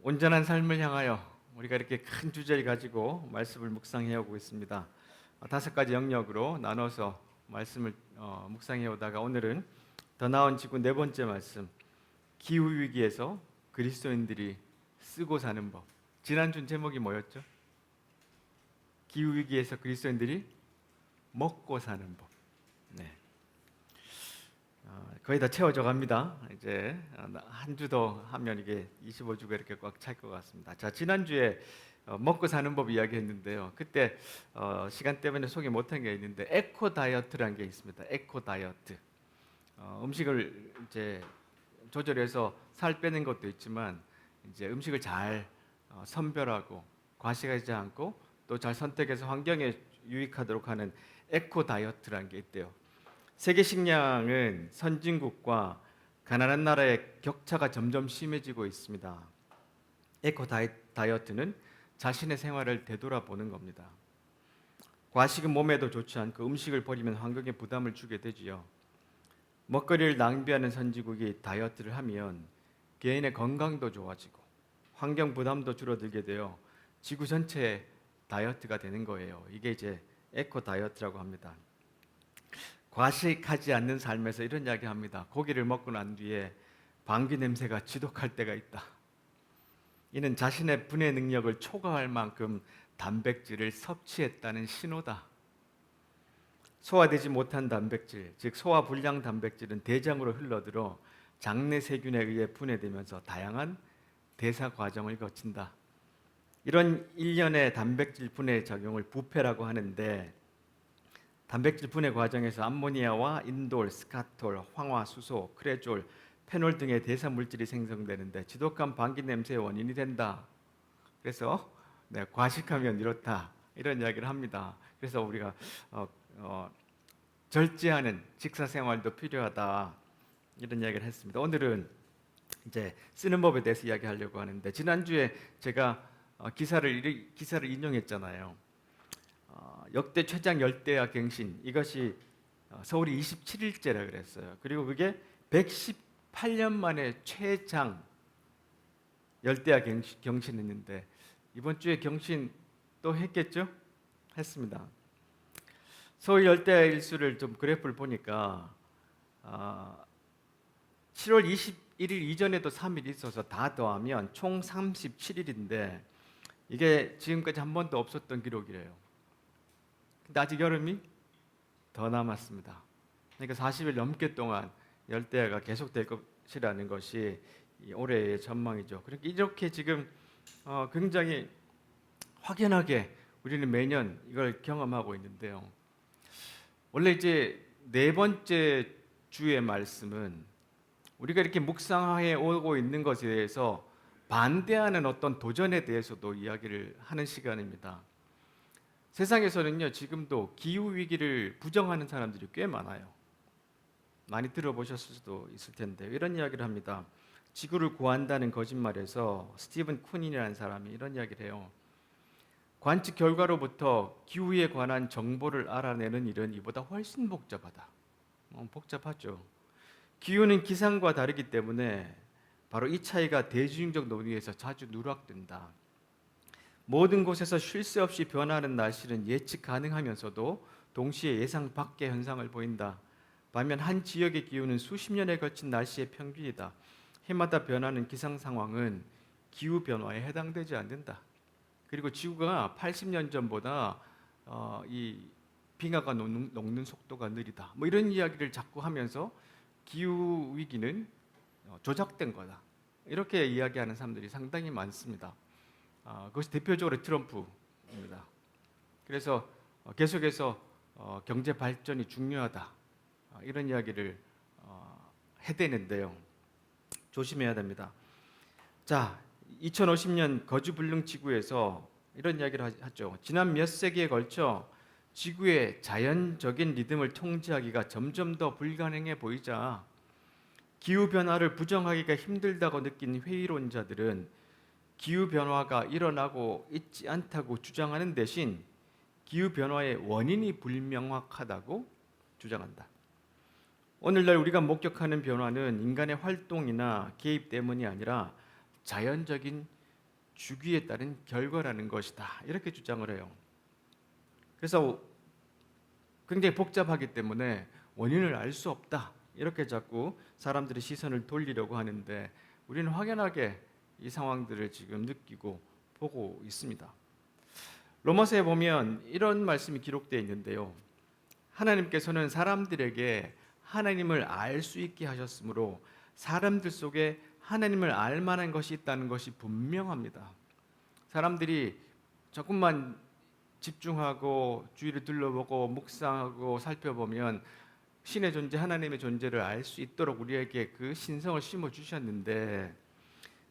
온전한 삶을 향하여 우리가 이렇게 큰 주제를 가지고 말씀을 묵상해 오고 있습니다. 5가지 영역으로 나눠서 말씀을 묵상해 오다가 오늘은 더 나은 지구 4번째 말씀, 기후 위기에서 그리스도인들이 쓰고 사는 법. 지난주 제목이 뭐였죠? 기후 위기에서 그리스도인들이 먹고 사는 법. 네. 거의 다 채워져 갑니다. 이제 한 주 더 하면 이게 25주가 이렇게 꽉 찰 것 같습니다. 자, 지난주에 먹고 사는 법 이야기했는데요. 그때 시간 때문에 소개 못한 게 있는데 에코 다이어트라는 게 있습니다. 에코 다이어트. 음식을 이제 조절해서 살 빼는 것도 있지만 이제 음식을 잘 선별하고 과식하지 않고 또 잘 선택해서 환경에 유익하도록 하는 에코 다이어트라는 게 있대요. 세계 식량은 선진국과 가난한 나라의 격차가 점점 심해지고 있습니다. 에코 다이어트는 자신의 생활을 되돌아보는 겁니다. 과식은 몸에도 좋지 않고 음식을 버리면 환경에 부담을 주게 되지요. 먹거리를 낭비하는 선진국이 다이어트를 하면 개인의 건강도 좋아지고 환경 부담도 줄어들게 되어 지구 전체의 다이어트가 되는 거예요. 이게 이제 에코 다이어트라고 합니다. 과식하지 않는 삶에서 이런 이야기 합니다. 고기를 먹고 난 뒤에 방귀 냄새가 지독할 때가 있다. 이는 자신의 분해 능력을 초과할 만큼 단백질을 섭취했다는 신호다. 소화되지 못한 단백질, 즉 소화 불량 단백질은 대장으로 흘러들어 장내 세균에 의해 분해되면서 다양한 대사 과정을 거친다. 이런 일련의 단백질 분해 작용을 부패라고 하는데 단백질 분해 과정에서 암모니아와 인돌, 스카톨, 황화, 수소, 크레졸, 페놀 등의 대사 물질이 생성되는데 지독한 방귀 냄새의 원인이 된다. 그래서 과식하면 이렇다 이런 이야기를 합니다. 그래서 우리가 절제하는 식사 생활도 필요하다 이런 이야기를 했습니다. 오늘은 이제 쓰는 법에 대해서 이야기하려고 하는데 지난주에 제가 기사를 인용했잖아요. 역대 최장 열대야 갱신 이것이 서울이 27일째라 그랬어요. 그리고 그게 118년 만에 최장 열대야 경신했는데 이번 주에 경신 또 했겠죠? 했습니다. 서울 열대야 일수를 좀 그래프를 보니까 7월 21일 이전에도 3일 있어서 다 더하면 총 37일인데 이게 지금까지 한 번도 없었던 기록이래요. 근데 아직 여름이 더 남았습니다. 그러니까 40일 넘게 동안 열대야가 계속될 것이라는 것이 올해의 전망이죠. 그러니까 이렇게 지금 굉장히 확연하게 우리는 매년 이걸 경험하고 있는데요. 원래 이제 4번째 주의 말씀은 우리가 이렇게 묵상해 오고 있는 것에 대해서 반대하는 어떤 도전에 대해서도 이야기를 하는 시간입니다. 세상에서는요, 지금도 기후 위기를 부정하는 사람들이 꽤 많아요. 많이 들어보셨을 수도 있을 텐데 이런 이야기를 합니다. 지구를 구한다는 거짓말에서 스티븐 쿤이라는 사람이 이런 이야기를 해요. 관측 결과로부터 기후에 관한 정보를 알아내는 일은 이보다 훨씬 복잡하다. 복잡하죠. 기후는 기상과 다르기 때문에 바로 이 차이가 대중적 논의에서 자주 누락된다. 모든 곳에서 쉴 새 없이 변하는 날씨는 예측 가능하면서도 동시에 예상 밖의 현상을 보인다. 반면 한 지역의 기후는 수십 년에 걸친 날씨의 평균이다. 해마다 변하는 기상 상황은 기후 변화에 해당되지 않는다. 그리고 지구가 80년 전보다 이 빙하가 녹는 속도가 느리다. 뭐 이런 이야기를 자꾸 하면서 기후 위기는 조작된 거다. 이렇게 이야기하는 사람들이 상당히 많습니다. 그것이 대표적으로 트럼프입니다. 그래서 계속해서 경제 발전이 중요하다 이런 이야기를 해대는데요. 조심해야 됩니다. 자, 2050년 거주불능 지구에서 이런 이야기를 하죠. 지난 몇 세기에 걸쳐 지구의 자연적인 리듬을 통제하기가 점점 더 불가능해 보이자 기후 변화를 부정하기가 힘들다고 느낀 회의론자들은 기후 변화가 일어나고 있지 않다고 주장하는 대신 기후 변화의 원인이 불명확하다고 주장한다. 오늘날 우리가 목격하는 변화는 인간의 활동이나 개입 때문이 아니라 자연적인 주기에 따른 결과라는 것이다. 이렇게 주장을 해요. 그래서 굉장히 복잡하기 때문에 원인을 알 수 없다. 이렇게 자꾸 사람들의 시선을 돌리려고 하는데 우리는 확연하게 이 상황들을 지금 느끼고 보고 있습니다. 로마서에 보면 이런 말씀이 기록되어 있는데요. 하나님께서는 사람들에게 하나님을 알 수 있게 하셨으므로 사람들 속에 하나님을 알 만한 것이 있다는 것이 분명합니다. 사람들이 조금만 집중하고 주위를 둘러보고 묵상하고 살펴보면 신의 존재, 하나님의 존재를 알 수 있도록 우리에게 그 신성을 심어 주셨는데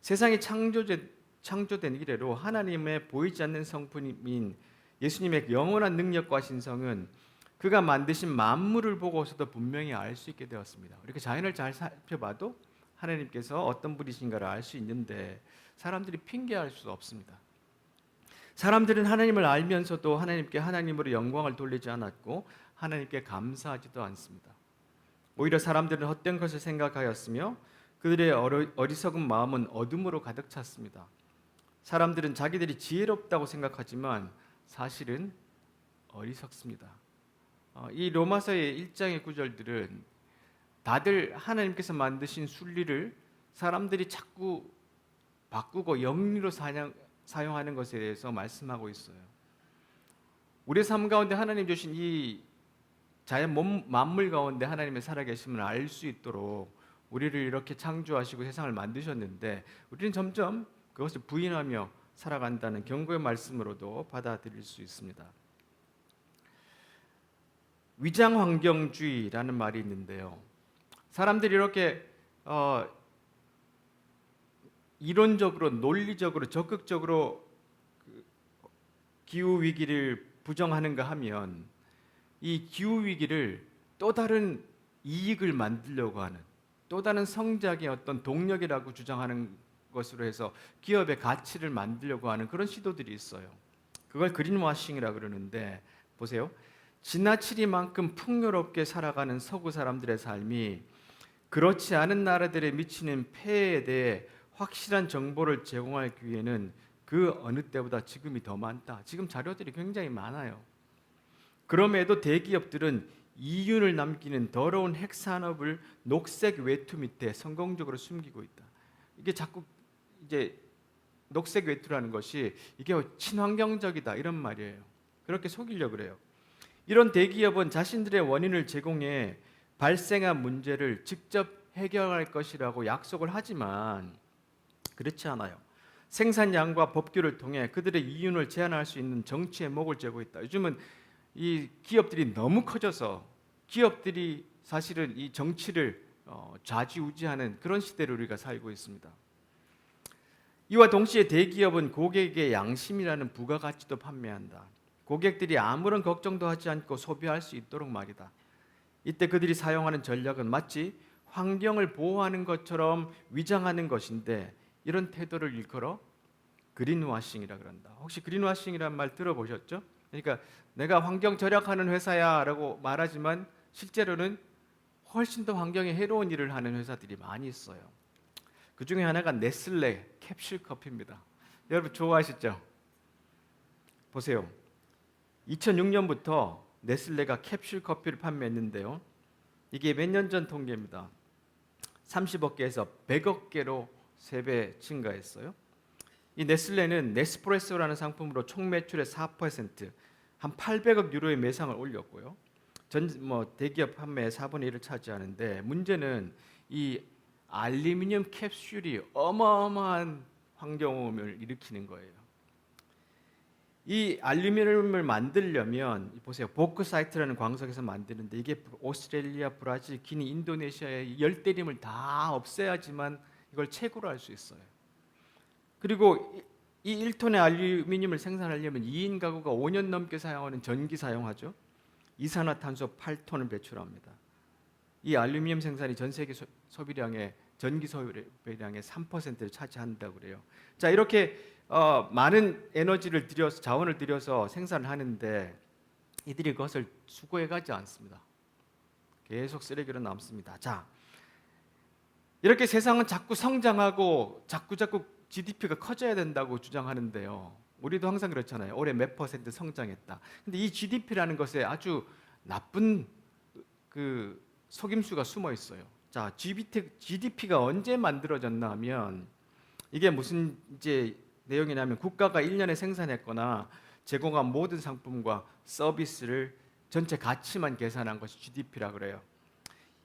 세상이 창조된 이래로 하나님의 보이지 않는 성품인 예수님의 영원한 능력과 신성은 그가 만드신 만물을 보고서도 분명히 알 수 있게 되었습니다. 이렇게 자연을 잘 살펴봐도 하나님께서 어떤 분이신가를 알 수 있는데 사람들이 핑계할 수 없습니다. 사람들은 하나님을 알면서도 하나님께 하나님으로 영광을 돌리지 않았고 하나님께 감사하지도 않습니다. 오히려 사람들은 헛된 것을 생각하였으며 그들의 어리석은 마음은 어둠으로 가득 찼습니다. 사람들은 자기들이 지혜롭다고 생각하지만 사실은 어리석습니다. 이 로마서의 1장의 구절들은 다들 하나님께서 만드신 순리를 사람들이 자꾸 바꾸고 영리로 사용하는 것에 대해서 말씀하고 있어요. 우리의 삶 가운데 하나님 주신 이 자연 만물 가운데 하나님의 살아계심을 알 수 있도록 우리를 이렇게 창조하시고 세상을 만드셨는데 우리는 점점 그것을 부인하며 살아간다는 경고의 말씀으로도 받아들일 수 있습니다. 위장환경주의라는 말이 있는데요. 사람들이 이렇게 이론적으로 논리적으로 적극적으로 기후 위기를 부정하는가 하면 이 기후 위기를 또 다른 이익을 만들려고 하는 또 다른 성장의 어떤 동력이라고 주장하는 것으로 해서 기업의 가치를 만들려고 하는 그런 시도들이 있어요. 그걸 그린워싱이라고 그러는데 보세요. 지나치리만큼 풍요롭게 살아가는 서구 사람들의 삶이 그렇지 않은 나라들에 미치는 폐해에 대해 확실한 정보를 제공할 기회는 그 어느 때보다 지금이 더 많다. 지금 자료들이 굉장히 많아요. 그럼에도 대기업들은 이윤을 남기는 더러운 핵산업을 녹색 외투 밑에 성공적으로 숨기고 있다. 이게 자꾸 이제 녹색 외투라는 것이 이게 친환경적이다 이런 말이에요. 그렇게 속이려고 그래요. 이런 대기업은 자신들의 원인을 제공해 발생한 문제를 직접 해결할 것이라고 약속을 하지만 그렇지 않아요. 생산량과 법규를 통해 그들의 이윤을 제한할 수 있는 정치의 목을 쥐고 있다. 요즘은 이 기업들이 너무 커져서 기업들이 사실은 이 정치를 좌지우지하는 그런 시대를 우리가 살고 있습니다. 이와 동시에 대기업은 고객에게 양심이라는 부가가치도 판매한다. 고객들이 아무런 걱정도 하지 않고 소비할 수 있도록 말이다. 이때 그들이 사용하는 전략은 마치 환경을 보호하는 것처럼 위장하는 것인데 이런 태도를 일컬어 그린워싱이라 그런다. 혹시 그린워싱이라는 말 들어보셨죠? 그러니까 내가 환경 절약하는 회사야라고 말하지만 실제로는 훨씬 더 환경에 해로운 일을 하는 회사들이 많이 있어요. 그 중에 하나가 네슬레 캡슐 커피입니다. 여러분 좋아하시죠? 보세요. 2006년부터 네슬레가 캡슐 커피를 판매했는데요. 이게 몇 년 전 통계입니다. 30억 개에서 100억 개로 3배 증가했어요. 이 네슬레는 네스프레소라는 상품으로 총 매출의 4%, 한 800억 유로의 매상을 올렸고요. 대기업 판매의 4분의 1을 차지하는데 문제는 이 알루미늄 캡슐이 어마어마한 환경오염을 일으키는 거예요. 이 알루미늄을 만들려면 보세요. 보크사이트라는 광석에서 만드는데 이게 오스트레일리아, 브라질, 기니, 인도네시아의 열대림을 다 없애야지만 이걸 채굴을 할 수 있어요. 그리고 이 1톤의 알루미늄을 생산하려면 2인 가구가 5년 넘게 사용하는 전기 사용하죠. 이산화탄소 8톤을 배출합니다. 이 알루미늄 생산이 전 세계 소비량의 전기 소비량의 3%를 차지한다고 그래요. 자, 이렇게 많은 에너지를 들여서 자원을 들여서 생산을 하는데 이들이 그것을 수거해 가지 않습니다. 계속 쓰레기로 남습니다. 자, 이렇게 세상은 자꾸 성장하고 자꾸 GDP가 커져야 된다고 주장하는데요. 우리도 항상 그렇잖아요. 올해 몇 퍼센트 성장했다. 근데 이 GDP라는 것에 아주 나쁜 그 속임수가 숨어 있어요. 자, GDP가 언제 만들어졌나 하면 이게 무슨 이제 내용이냐면 국가가 1년에 생산했거나 제공한 모든 상품과 서비스를 전체 가치만 계산한 것이 GDP라 그래요.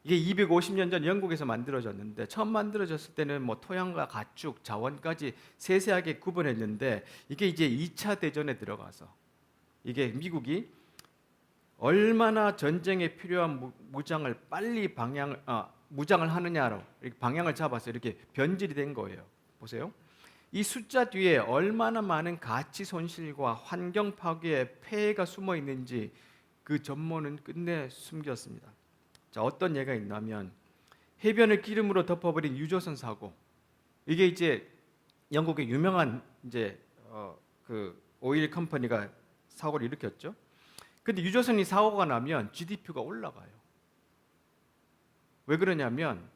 이게 250년 전 영국에서 만들어졌는데 처음 만들어졌을 때는 뭐 토양과 가축, 자원까지 세세하게 구분했는데 이게 이제 2차 대전에 들어가서 이게 미국이 얼마나 전쟁에 필요한 무장을 빨리 무장을 하느냐로 이렇게 방향을 잡아서 이렇게 변질이 된 거예요. 보세요. 이 숫자 뒤에 얼마나 많은 가치 손실과 환경 파괴의 폐해가 숨어 있는지 그 전모는 끝내 숨겼습니다. 자, 어떤 예가 있냐면 해변을 기름으로 덮어버린 유조선 사고. 이게 이제 영국의 유명한 이제 그 오일 컴퍼니가 사고를 일으켰죠. 근데 유조선이 사고가 나면 GDP가 올라가요. 왜 그러냐면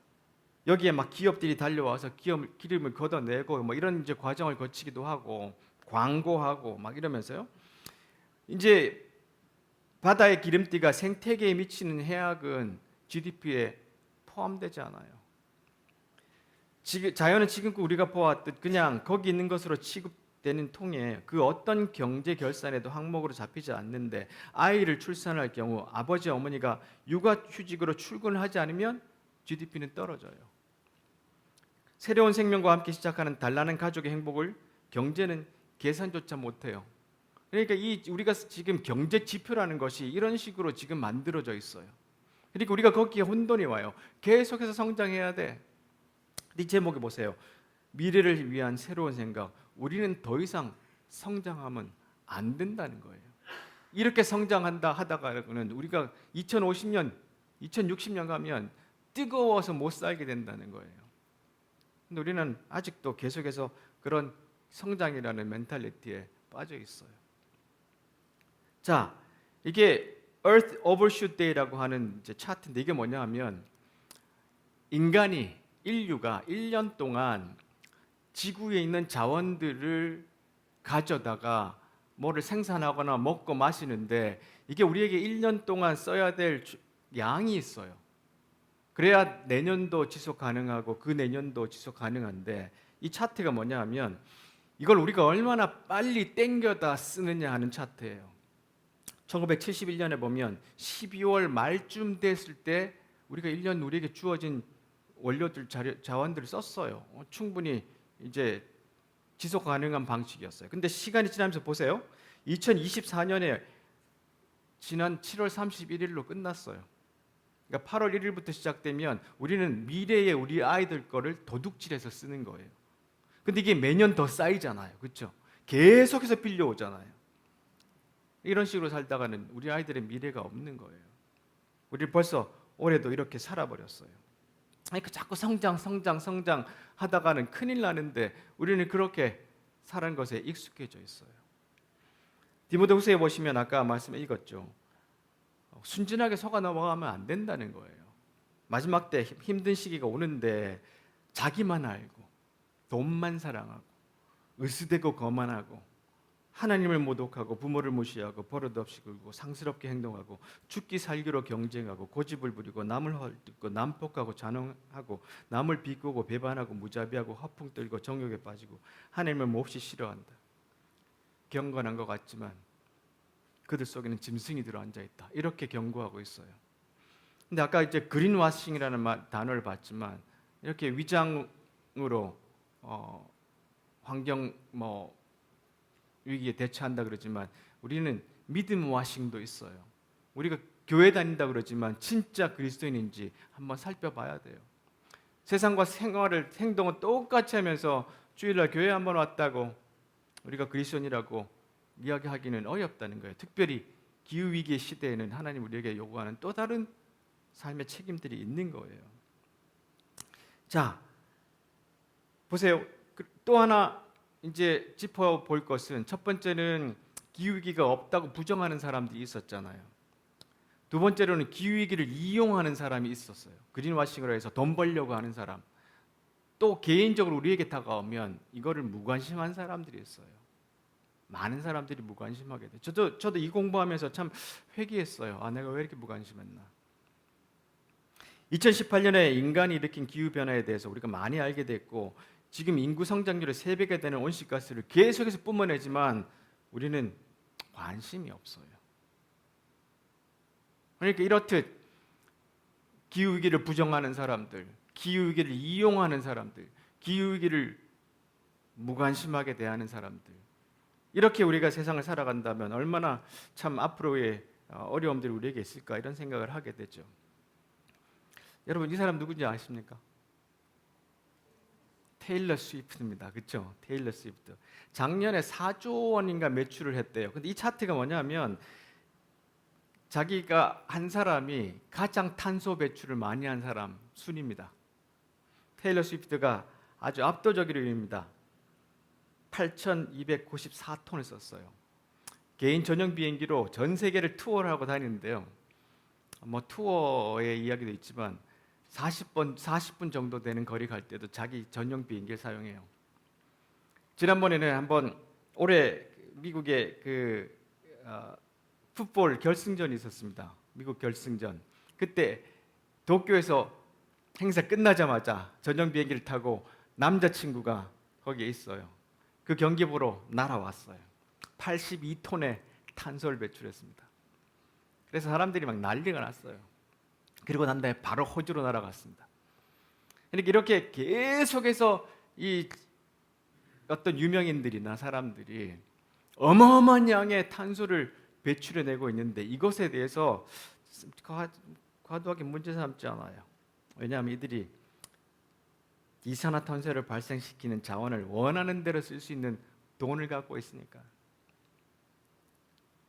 여기에 막 기업들이 달려와서 기름을 걷어내고 뭐 이런 이제 과정을 거치기도 하고 광고하고 막 이러면서요. 이제 바다의 기름띠가 생태계에 미치는 해악은 GDP에 포함되지 않아요. 자연은 지금 우리가 보았듯 그냥 거기 있는 것으로 취급되는 통에 그 어떤 경제 결산에도 항목으로 잡히지 않는데 아이를 출산할 경우 아버지 어머니가 육아휴직으로 출근을 하지 않으면 GDP는 떨어져요. 새로운 생명과 함께 시작하는 단란한 가족의 행복을 경제는 계산조차 못해요. 그러니까 우리가 지금 경제 지표라는 것이 이런 식으로 지금 만들어져 있어요. 그러니까 우리가 거기에 혼돈이 와요. 계속해서 성장해야 돼. 이 제목에 보세요. 미래를 위한 새로운 생각. 우리는 더 이상 성장하면 안 된다는 거예요. 이렇게 성장한다 하다가는 우리가 2050년, 2060년 가면 뜨거워서 못 살게 된다는 거예요. 근데 우리는 아직도 계속해서 그런 성장이라는 멘탈리티에 빠져 있어요. 자, 이게 Earth Overshoot Day라고 하는 이제 차트인데 이게 뭐냐 하면 인류가 1년 동안 지구에 있는 자원들을 가져다가 뭐를 생산하거나 먹고 마시는데 이게 우리에게 1년 동안 써야 될 양이 있어요. 그래야 내년도 지속 가능하고 그 내년도 지속 가능한데 이 차트가 뭐냐 하면 이걸 우리가 얼마나 빨리 땡겨다 쓰느냐 하는 차트예요. 1971년에 보면 12월 말쯤 됐을 때 우리가 1년 우리에게 주어진 원료들 자원들을 썼어요. 충분히 이제 지속 가능한 방식이었어요. 근데 시간이 지나면서 보세요. 2024년에 지난 7월 31일로 끝났어요. 그러니까 8월 1일부터 시작되면 우리는 미래의 우리 아이들 거를 도둑질해서 쓰는 거예요. 근데 이게 매년 더 쌓이잖아요. 그렇죠? 계속해서 빌려오잖아요. 이런 식으로 살다가는 우리 아이들의 미래가 없는 거예요. 우리 벌써 올해도 이렇게 살아버렸어요. 그러니까 자꾸 성장 하다가는 큰일 나는데 우리는 그렇게 사는 것에 익숙해져 있어요. 디모데후서에 보시면 아까 말씀에 읽었죠. 순진하게 속아 넘어가면 안 된다는 거예요. 마지막 때 힘든 시기가 오는데 자기만 알고 돈만 사랑하고 으스대고 거만하고 하나님을 모독하고 부모를 무시하고 버릇없이 굴고 상스럽게 행동하고 죽기 살기로 경쟁하고 고집을 부리고 남을 헐뜯고 난폭하고 잔혹하고 남을 비꼬고 배반하고 무자비하고 허풍 떨고 정욕에 빠지고 하나님을 몹시 싫어한다. 경건한 것 같지만 그들 속에는 짐승이 들어앉아 있다. 이렇게 경고하고 있어요. 근데 아까 이제 그린와싱이라는 단어를 봤지만 이렇게 위장으로 환경 위기에 대처한다 그러지만 우리는 믿음 와싱도 있어요. 우리가 교회 다닌다 그러지만 진짜 그리스도인인지 한번 살펴봐야 돼요. 세상과 행동은 똑같이 하면서 주일날 교회 한번 왔다고 우리가 그리스도인이라고 이야기하기는 어렵다는 거예요. 특별히 기후위기의 시대에는 하나님 우리에게 요구하는 또 다른 삶의 책임들이 있는 거예요. 자, 보세요. 또 하나 이제 짚어볼 것은 첫 번째는 기후위기가 없다고 부정하는 사람들이 있었잖아요. 두 번째로는 기후위기를 이용하는 사람이 있었어요. 그린와싱을 해서 돈 벌려고 하는 사람. 또 개인적으로 우리에게 다가오면 이거를 무관심한 사람들이 있어요. 많은 사람들이 무관심하게 돼. 저도 이 공부하면서 참 회개했어요. 내가 왜 이렇게 무관심했나. 2018년에 인간이 일으킨 기후 변화에 대해서 우리가 많이 알게 됐고, 지금 인구 성장률의 3배가 되는 온실가스를 계속해서 뿜어내지만 우리는 관심이 없어요. 그러니까 이렇듯 기후 위기를 부정하는 사람들, 기후 위기를 이용하는 사람들, 기후 위기를 무관심하게 대하는 사람들, 이렇게 우리가 세상을 살아간다면 얼마나 참 앞으로의 어려움들이 우리에게 있을까, 이런 생각을 하게 되죠. 여러분, 이 사람 누군지 아십니까? 테일러 스위프트입니다. 그렇죠? 테일러 스위프트. 작년에 4조 원인가 매출을 했대요. 근데 이 차트가 뭐냐면 자기가 한 사람이 가장 탄소 배출을 많이 한 사람 순입니다. 테일러 스위프트가 아주 압도적입니다. 8,294톤을 썼어요. 개인 전용 비행기로 전 세계를 투어를 하고 다니는데요. 뭐 투어의 이야기도 있지만 40분 정도 되는 거리 갈 때도 자기 전용 비행기를 사용해요. 지난번에는 한번 올해 미국의 풋볼 결승전이 있었습니다. 미국 결승전. 그때 도쿄에서 행사 끝나자마자 전용 비행기를 타고 남자친구가 거기에 있어요. 그 경기 보러 날아왔어요. 82톤의 탄소를 배출했습니다. 그래서 사람들이 막 난리가 났어요. 그리고 난 다음에 바로 호주로 날아갔습니다. 그러니까 이렇게 계속해서 이 어떤 유명인들이나 사람들이 어마어마한 양의 탄소를 배출해내고 있는데 이것에 대해서 과도하게 문제 삼지 않아요. 왜냐하면 이들이 이산화탄소를 발생시키는 자원을 원하는 대로 쓸 수 있는 돈을 갖고 있으니까.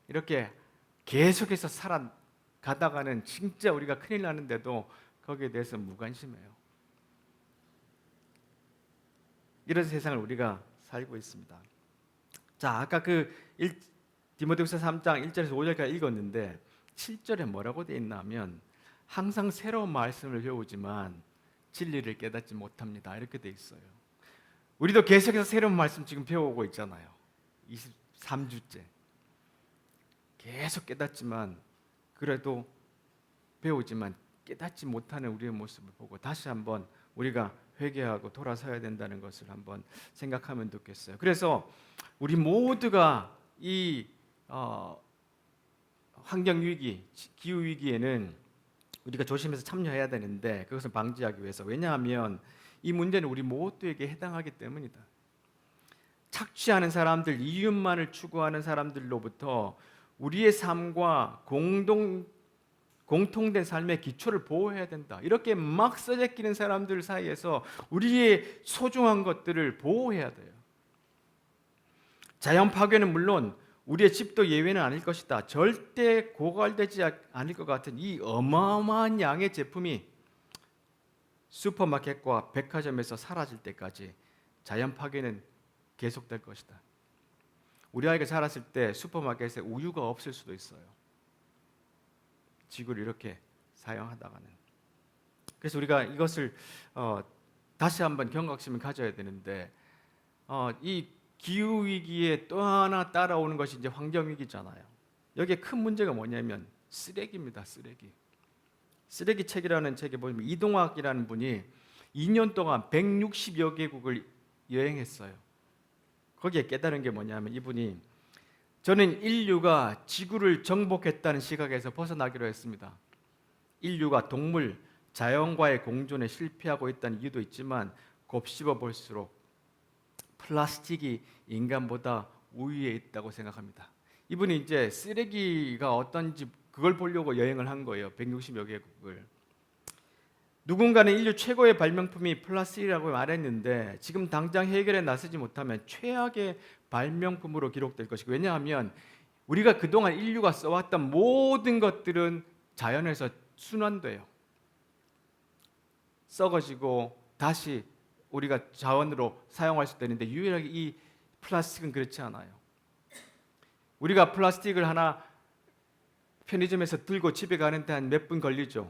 이렇게 계속해서 살아가다가는 진짜 우리가 큰일 나는데도 거기에 대해서 무관심해요. 이런 세상을 우리가 살고 있습니다. 자, 아까 디모데후서 3장 1절에서 5절까지 읽었는데 7절에 뭐라고 되어 있냐면 항상 새로운 말씀을 배우지만 진리를 깨닫지 못합니다. 이렇게 되어 있어요. 우리도 계속해서 새로운 말씀 지금 배우고 있잖아요. 23주째. 계속 깨닫지만 그래도 배우지만 깨닫지 못하는 우리의 모습을 보고 다시 한번 우리가 회개하고 돌아서야 된다는 것을 한번 생각하면 좋겠어요. 그래서 우리 모두가 이 환경위기, 기후위기에는 우리가 조심해서 참여해야 되는데 그것을 방지하기 위해서. 왜냐하면 이 문제는 우리 모두에게 해당하기 때문이다. 착취하는 사람들, 이윤만을 추구하는 사람들로부터 우리의 삶과 공통된 삶의 기초를 보호해야 된다. 이렇게 막 써제끼는 사람들 사이에서 우리의 소중한 것들을 보호해야 돼요. 자연 파괴는 물론 우리의 집도 예외는 아닐 것이다. 절대 고갈되지 않을 것 같은 이 어마어마한 양의 제품이 슈퍼마켓과 백화점에서 사라질 때까지 자연 파괴는 계속될 것이다. 우리 아이가 자랐을 때 슈퍼마켓에 우유가 없을 수도 있어요. 지구를 이렇게 사용하다가는. 그래서 우리가 이것을 다시 한번 경각심을 가져야 되는데 이 기후 위기에 또 하나 따라오는 것이 이제 환경 위기잖아요. 여기에 큰 문제가 뭐냐면 쓰레기입니다. 쓰레기 책이라는 책에 보면 이동학이라는 분이 2년 동안 160여 개국을 여행했어요. 거기에 깨달은 게 뭐냐면 이분이 저는 인류가 지구를 정복했다는 시각에서 벗어나기로 했습니다. 인류가 동물, 자연과의 공존에 실패하고 있다는 이유도 있지만 곱씹어 볼수록 플라스틱이 인간보다 우위에 있다고 생각합니다. 이분이 이제 쓰레기가 어떤지 그걸 보려고 여행을 한 거예요. 160여 개국을. 누군가는 인류 최고의 발명품이 플라스틱이라고 말했는데 지금 당장 해결에 나서지 못하면 최악의 발명품으로 기록될 것이고, 왜냐하면 우리가 그동안 인류가 써왔던 모든 것들은 자연에서 순환돼요. 썩어지고 다시 우리가 자원으로 사용할 수 있는데 유일하게 이 플라스틱은 그렇지 않아요. 우리가 플라스틱을 하나 편의점에서 들고 집에 가는데 한 몇 분 걸리죠.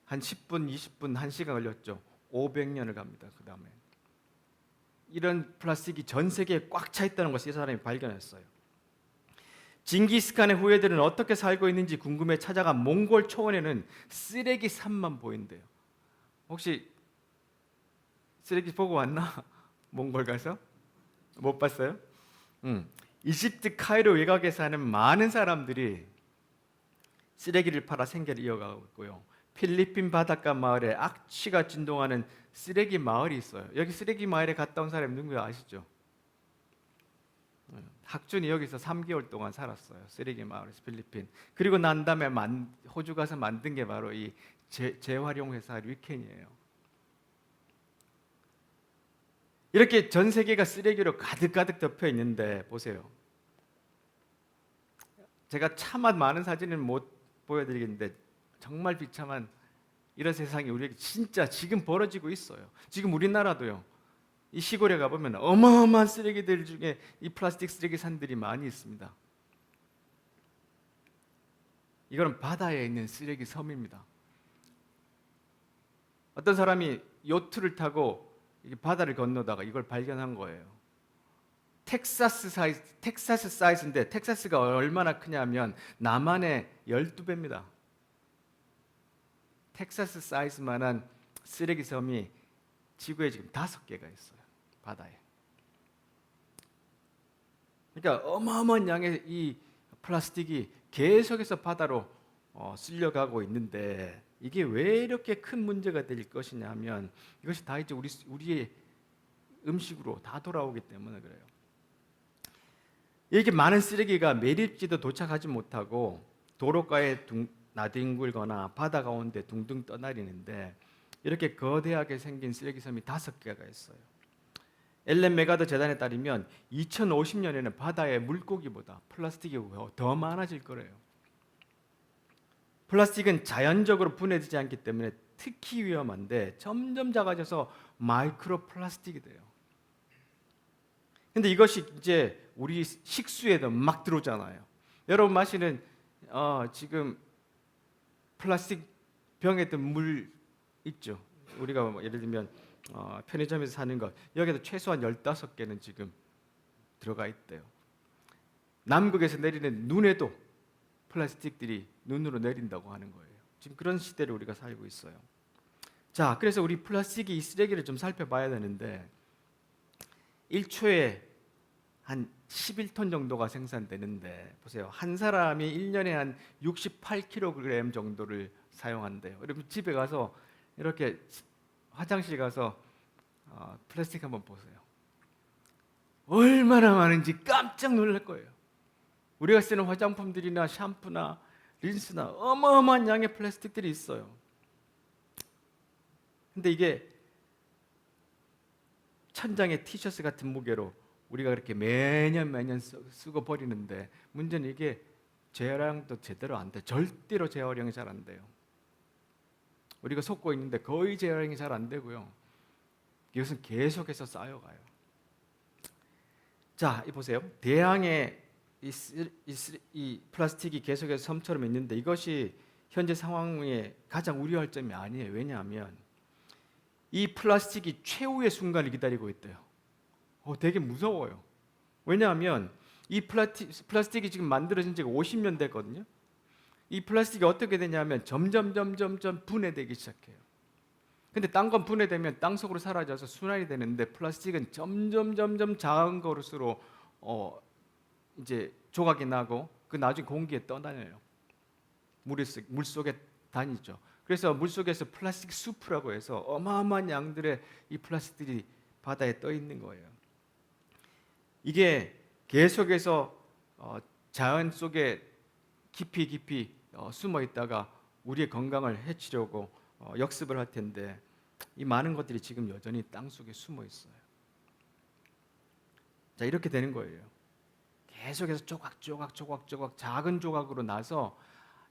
한 10분, 20분, 1시간 걸렸죠. 500년을 갑니다. 그 다음에 이런 플라스틱이 전 세계에 꽉 차 있다는 것을 이 사람이 발견했어요. 징기스칸의 후예들은 어떻게 살고 있는지 궁금해 찾아간 몽골 초원에는 쓰레기 산만 보인대요. 혹시 쓰레기 보고 왔나? 몽골 가서? 못 봤어요? 이집트 카이로 외곽에 사는 많은 사람들이 쓰레기를 팔아 생계를 이어가고 있고요. 필리핀 바닷가 마을에 악취가 진동하는 쓰레기 마을이 있어요. 여기 쓰레기 마을에 갔다 온 사람 누구야 아시죠? 학준이 여기서 3개월 동안 살았어요. 쓰레기 마을에서 필리핀. 그리고 난 다음에 호주 가서 만든 게 바로 이 재활용 회사 리켄이에요. 이렇게 전 세계가 쓰레기로 가득가득 덮여 있는데 보세요. 제가 차마 많은 사진을 못 보여드리겠는데 정말 비참한 이런 세상이 우리에게 진짜 지금 벌어지고 있어요. 지금 우리나라도요. 이 시골에 가보면 어마어마한 쓰레기들 중에 이 플라스틱 쓰레기 산들이 많이 있습니다. 이거는 바다에 있는 쓰레기 섬입니다. 어떤 사람이 요트를 타고 바다를 건너다가 이걸 발견한 거예요. 텍사스 사이즈인데 텍사스가 얼마나 크냐면 남한의 12배입니다. 텍사스 사이즈만한 쓰레기 섬이 지구에 지금 5개가 있어요. 바다에. 그러니까 어마어마한 양의 이 플라스틱이 계속해서 바다로 쓸려가고 있는데 이게 왜 이렇게 큰 문제가 될 것이냐 하면 이것이 다 이제 우리의 음식으로 다 돌아오기 때문에 그래요. 이렇게 많은 쓰레기가 매립지도 도착하지 못하고 도로가에 나뒹굴거나 바다 가운데 둥둥 떠다니는데 이렇게 거대하게 생긴 쓰레기 섬이 5개가 있어요. 엘렌 메가더 재단에 따르면 2050년에는 바다의 물고기보다 플라스틱이 더 많아질 거래요. 플라스틱은 자연적으로 분해되지 않기 때문에 특히 위험한데 점점 작아져서 마이크로 플라스틱이 돼요. 근데 이것이 이제 우리 식수에도 막 들어오잖아요. 여러분 마시는 지금 플라스틱 병에 든 물 있죠. 우리가 예를 들면 편의점에서 사는 것 여기에도 최소한 15개는 지금 들어가 있대요. 남극에서 내리는 눈에도 플라스틱들이 눈으로 내린다고 하는 거예요. 지금 그런 시대를 우리가 살고 있어요. 자, 그래서 우리 플라스틱이 이 쓰레기를 좀 살펴봐야 되는데 1초에 한 11톤 정도가 생산되는데 보세요. 한 사람이 1년에 한 68kg 정도를 사용한대요. 여러분 집에 가서 이렇게 화장실 가서 플라스틱 한번 보세요. 얼마나 많은지 깜짝 놀랄 거예요. 우리가 쓰는 화장품들이나 샴푸나 린스나 어마어마한 양의 플라스틱들이 있어요. 근데 이게 천장의 티셔츠 같은 무게로 우리가 그렇게 매년 쓰고 버리는데 문제는 이게 재활용도 제대로 안 돼. 절대로 재활용이 잘 안 돼요. 우리가 속고 있는데 거의 재활용이 잘 안 되고요. 이것은 계속해서 쌓여가요. 자, 보세요. 대양에 이 플라스틱이 계속해서 섬처럼 있는데 이것이 현재 상황에 가장 우려할 점이 아니에요. 왜냐하면 이 플라스틱이 최후의 순간을 기다리고 있대요. 되게 무서워요. 왜냐하면 이 플라스틱이 지금 만들어진 지가 50년 됐거든요. 이 플라스틱이 어떻게 되냐면 점점 분해되기 시작해요. 근데 딴 건 분해되면 땅속으로 사라져서 순환이 되는데 플라스틱은 점점 작은 것으로 이제 조각이 나고 그 나중에 공기에 떠다녀요. 물 속에 다니죠. 그래서 물 속에서 플라스틱 수프라고 해서 어마어마한 양들의 이 플라스틱들이 바다에 떠 있는 거예요. 이게 계속해서 자연 속에 깊이 숨어 있다가 우리의 건강을 해치려고 역습을 할 텐데 이 많은 것들이 지금 여전히 땅 속에 숨어 있어요. 자, 이렇게 되는 거예요. 계속해서 조각 작은 조각으로 나서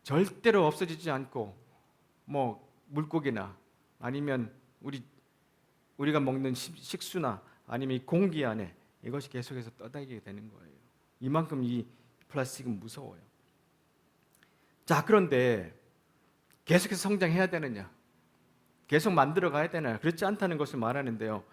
절대로 없어지지 않고 뭐 물고기나 아니면 우리가 먹는 식수나 아니면 이 공기 안에 이것이 계속해서 떠다니게 되는 거예요. 이만큼 이 플라스틱은 무서워요. 자, 그런데 계속해서 성장해야 되느냐? 계속 만들어 가야 되나요? 그렇지 않다는 것을 말하는데요.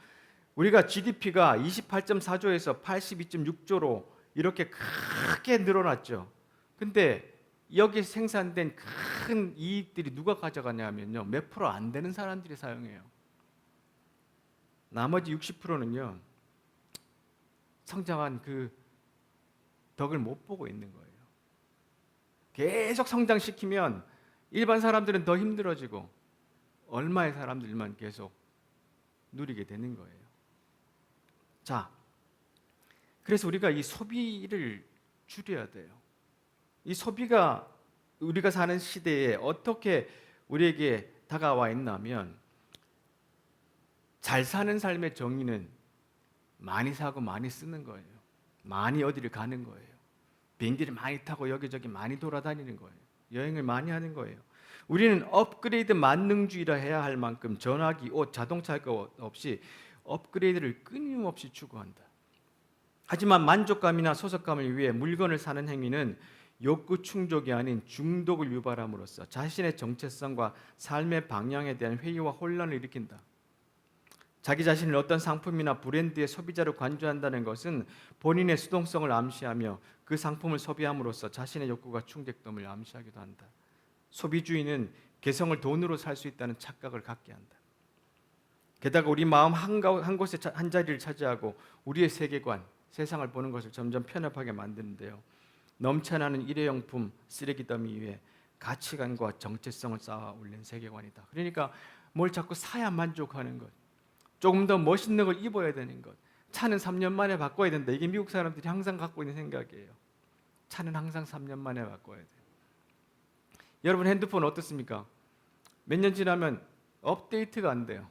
우리가 GDP가 28.4조에서 82.6조로 이렇게 크게 늘어났죠. 근데 여기 생산된 큰 이익들이 누가 가져가냐면요. 몇 프로 안 되는 사람들이 사용해요. 나머지 60%는요. 성장한 그 덕을 못 보고 있는 거예요. 계속 성장시키면 일반 사람들은 더 힘들어지고 얼마의 사람들만 계속 누리게 되는 거예요. 자, 그래서 우리가 이 소비를 줄여야 돼요. 이 소비가 우리가 사는 시대에 어떻게 우리에게 다가와 있냐면 잘 사는 삶의 정의는 많이 사고 많이 쓰는 거예요. 많이 어디를 가는 거예요. 비행기를 많이 타고 여기저기 많이 돌아다니는 거예요. 여행을 많이 하는 거예요. 우리는 업그레이드 만능주의라 해야 할 만큼 전화기, 옷, 자동차 것 없이 업그레이드를 끊임없이 추구한다. 하지만 만족감이나 소속감을 위해 물건을 사는 행위는 욕구 충족이 아닌 중독을 유발함으로써 자신의 정체성과 삶의 방향에 대한 회의와 혼란을 일으킨다. 자기 자신을 어떤 상품이나 브랜드의 소비자로 간주한다는 것은 본인의 수동성을 암시하며 그 상품을 소비함으로써 자신의 욕구가 충족됨을 암시하기도 한다. 소비주의는 개성을 돈으로 살 수 있다는 착각을 갖게 한다. 게다가 우리 마음 한 곳에 한 자리를 차지하고 우리의 세계관, 세상을 보는 것을 점점 편협하게 만드는데요. 넘쳐나는 일회용품 쓰레기 더미 위에 가치관과 정체성을 쌓아 올린 세계관이다. 그러니까 뭘 자꾸 사야 만족하는 것, 조금 더 멋있는 걸 입어야 되는 것, 차는 3년 만에 바꿔야 된다. 이게 미국 사람들이 항상 갖고 있는 생각이에요. 차는 항상 3년 만에 바꿔야 돼요. 여러분 핸드폰 어떻습니까? 몇 년 지나면 업데이트가 안 돼요.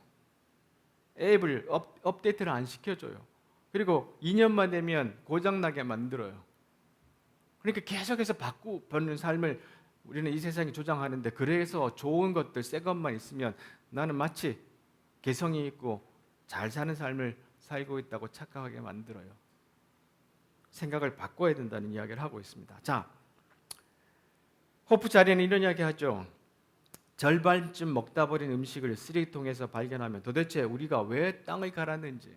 앱을 업데이트를 안 시켜줘요. 그리고 2년만 되면 고장나게 만들어요. 그러니까 계속해서 바꾸는 삶을 우리는 이 세상이 조장하는데, 그래서 좋은 것들, 새 것만 있으면 나는 마치 개성이 있고 잘 사는 삶을 살고 있다고 착각하게 만들어요. 생각을 바꿔야 된다는 이야기를 하고 있습니다. 자, 호프 자리에는 이런 이야기 하죠. 절반쯤 먹다 버린 음식을 쓰레기통에서 발견하면 도대체 우리가 왜 땅을 갈았는지,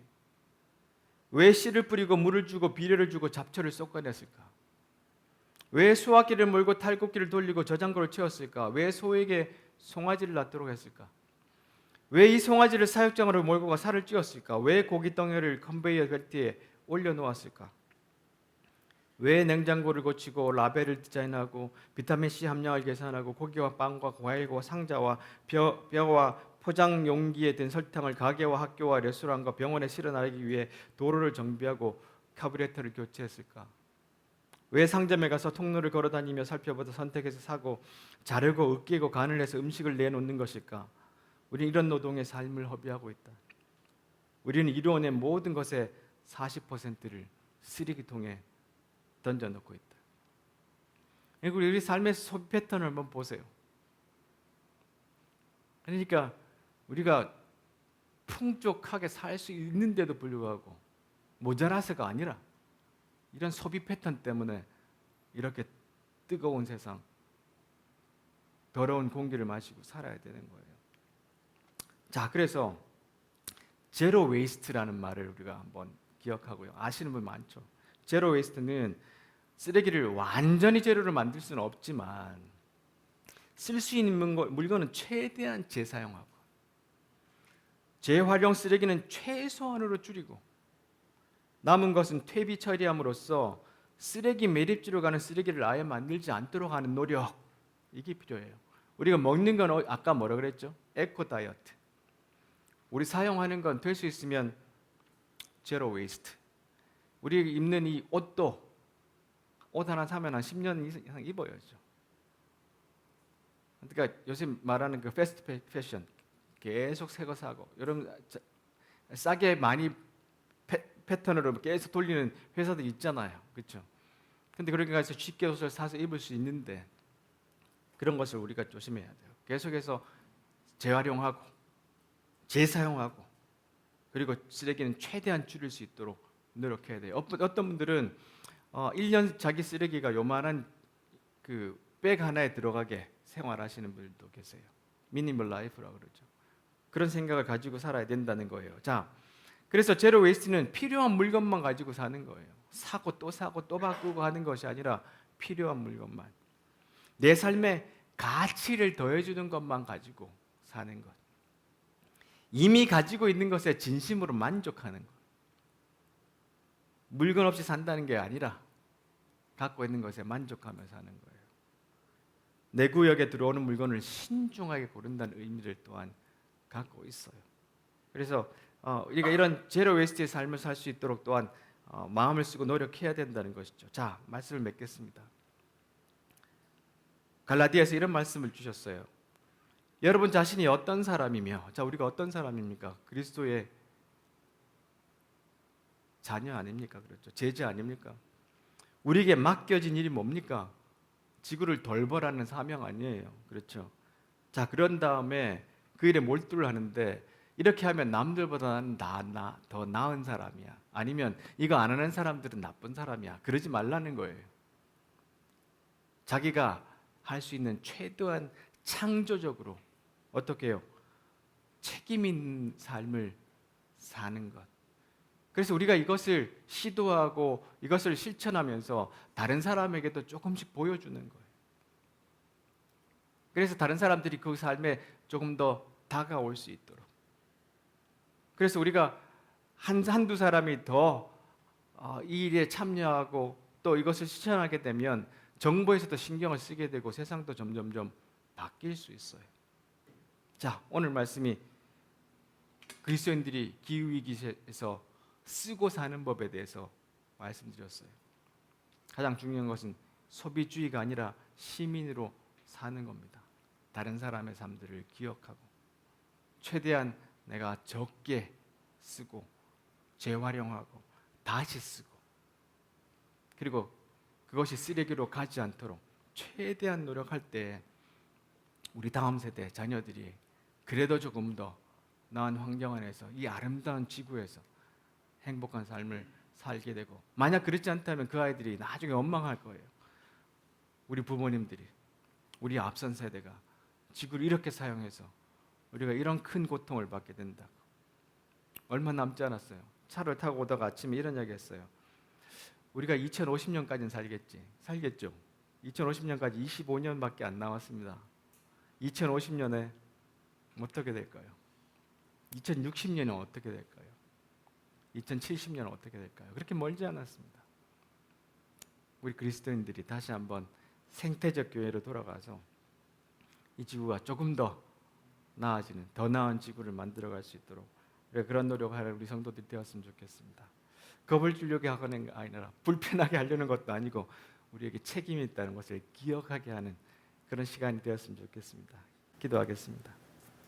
왜 씨를 뿌리고 물을 주고 비료를 주고 잡초를 쏟아냈을까? 왜 수확기를 몰고 탈곡기를 돌리고 저장고를 채웠을까? 왜 소에게 송아지를 낳도록 했을까? 왜 이 송아지를 사육장으로 몰고 가 살을 찌웠을까? 왜 고기 덩어리를 컨베이어 벨트에 올려놓았을까? 왜 냉장고를 고치고 라벨을 디자인하고 비타민C 함량을 계산하고 고기와 빵과 과일과 상자와 벼와 포장 용기에 든 설탕을 가게와 학교와 레스토랑과 병원에 실어 나르기 위해 도로를 정비하고 카브레터를 교체했을까? 왜 상점에 가서 통로를 걸어다니며 살펴보다 선택해서 사고 자르고 으깨고 간을 해서 음식을 내놓는 것일까? 우리는 이런 노동의 삶을 허비하고 있다. 우리는 이루어낸 모든 것의 40%를 쓰레기통에 던져놓고 있다. 그리고 우리 삶의 소비 패턴을 한번 보세요. 그러니까 우리가 풍족하게 살 수 있는데도 불구하고 모자라서가 아니라 이런 소비 패턴 때문에 이렇게 뜨거운 세상, 더러운 공기를 마시고 살아야 되는 거예요. 자, 그래서 제로 웨이스트라는 말을 우리가 한번 기억하고요. 아시는 분 많죠? 제로 웨이스트는 쓰레기를 완전히 제로로 만들 수는 없지만 쓸 수 있는 물건은 최대한 재사용하고, 재활용 쓰레기는 최소한으로 줄이고, 남은 것은 퇴비 처리함으로써 쓰레기 매립지로 가는 쓰레기를 아예 만들지 않도록 하는 노력, 이게 필요해요. 우리가 먹는 건 아까 뭐라 그랬죠? 에코 다이어트. 우리 사용하는 건 될 수 있으면 제로 웨이스트. 우리 입는 이 옷도 옷 하나 사면 한 10년 이상 입어야죠. 그러니까 요새 말하는 그 패스트 패션, 계속 새 거 사고, 여러분 싸게 많이 패턴으로 계속 돌리는 회사들 있잖아요, 그렇죠? 근데 그렇게 가서 쉽게 옷을 사서 입을 수 있는데 그런 것을 우리가 조심해야 돼요. 계속해서 재활용하고 재사용하고, 그리고 쓰레기는 최대한 줄일 수 있도록 노력해야 돼요. 어떤 분들은 1년 자기 쓰레기가 요만한 그 백 하나에 들어가게 생활하시는 분들도 계세요. 미니멀 라이프라고 그러죠. 그런 생각을 가지고 살아야 된다는 거예요. 자, 그래서 제로 웨이스트는 필요한 물건만 가지고 사는 거예요. 사고 또 바꾸고 하는 것이 아니라 필요한 물건만. 내 삶에 가치를 더해주는 것만 가지고 사는 것. 이미 가지고 있는 것에 진심으로 만족하는 것. 물건 없이 산다는 게 아니라 갖고 있는 것에 만족하며 사는 거예요. 내 구역에 들어오는 물건을 신중하게 고른다는 의미를 또한 갖고 있어요. 그래서 우리가 이런 제로 웨이스트의 삶을 살 수 있도록 또한 마음을 쓰고 노력해야 된다는 것이죠. 자, 말씀을 맺겠습니다. 갈라디아에서 이런 말씀을 주셨어요. 여러분 자신이 어떤 사람이며, 자, 우리가 어떤 사람입니까? 그리스도의 자녀 아닙니까? 그렇죠. 제자 아닙니까? 우리에게 맡겨진 일이 뭡니까? 지구를 돌보라는 사명 아니에요. 그렇죠. 자, 그런 다음에 그 일에 몰두를 하는데, 이렇게 하면 남들보다 더 나은 사람이야. 아니면 이거 안 하는 사람들은 나쁜 사람이야. 그러지 말라는 거예요. 자기가 할 수 있는 최대한 창조적으로 어떻게 해요? 책임 있는 삶을 사는 것. 그래서 우리가 이것을 시도하고 이것을 실천하면서 다른 사람에게도 조금씩 보여주는 거예요. 그래서 다른 사람들이 그 삶에 조금 더 다가올 수 있도록. 그래서 우리가 한두 사람이 더 이 일에 참여하고 또 이것을 실천하게 되면 정부에서도 신경을 쓰게 되고 세상도 점점점 바뀔 수 있어요. 자, 오늘 말씀이 그리스도인들이 기후위기에서 쓰고 사는 법에 대해서 말씀드렸어요. 가장 중요한 것은 소비주의가 아니라 시민으로 사는 겁니다. 다른 사람의 삶들을 기억하고 최대한 내가 적게 쓰고 재활용하고 다시 쓰고 그리고 그것이 쓰레기로 가지 않도록 최대한 노력할 때 우리 다음 세대 자녀들이 그래도 조금 더 나은 환경 안에서 이 아름다운 지구에서 행복한 삶을 살게 되고, 만약 그렇지 않다면 그 아이들이 나중에 원망할 거예요. 우리 부모님들이, 우리 앞선 세대가 지구를 이렇게 사용해서 우리가 이런 큰 고통을 받게 된다고. 얼마 남지 않았어요. 차를 타고 오다가 아침에 이런 이야기 했어요. 우리가 2050년까지는 살겠죠. 2050년까지 25년밖에 안 남았습니다. 2050년에 어떻게 될까요? 2060년은 어떻게 될까요? 2070년은 어떻게 될까요? 그렇게 멀지 않았습니다. 우리 그리스도인들이 다시 한번 생태적 교회로 돌아가서 이 지구가 조금 더 나아지는, 더 나은 지구를 만들어갈 수 있도록 그런 노력을 우리 성도들이 되었으면 좋겠습니다. 겁을 주려고 하는 게 아니라 불편하게 하려는 것도 아니고 우리에게 책임이 있다는 것을 기억하게 하는 그런 시간이 되었으면 좋겠습니다. 기도하겠습니다.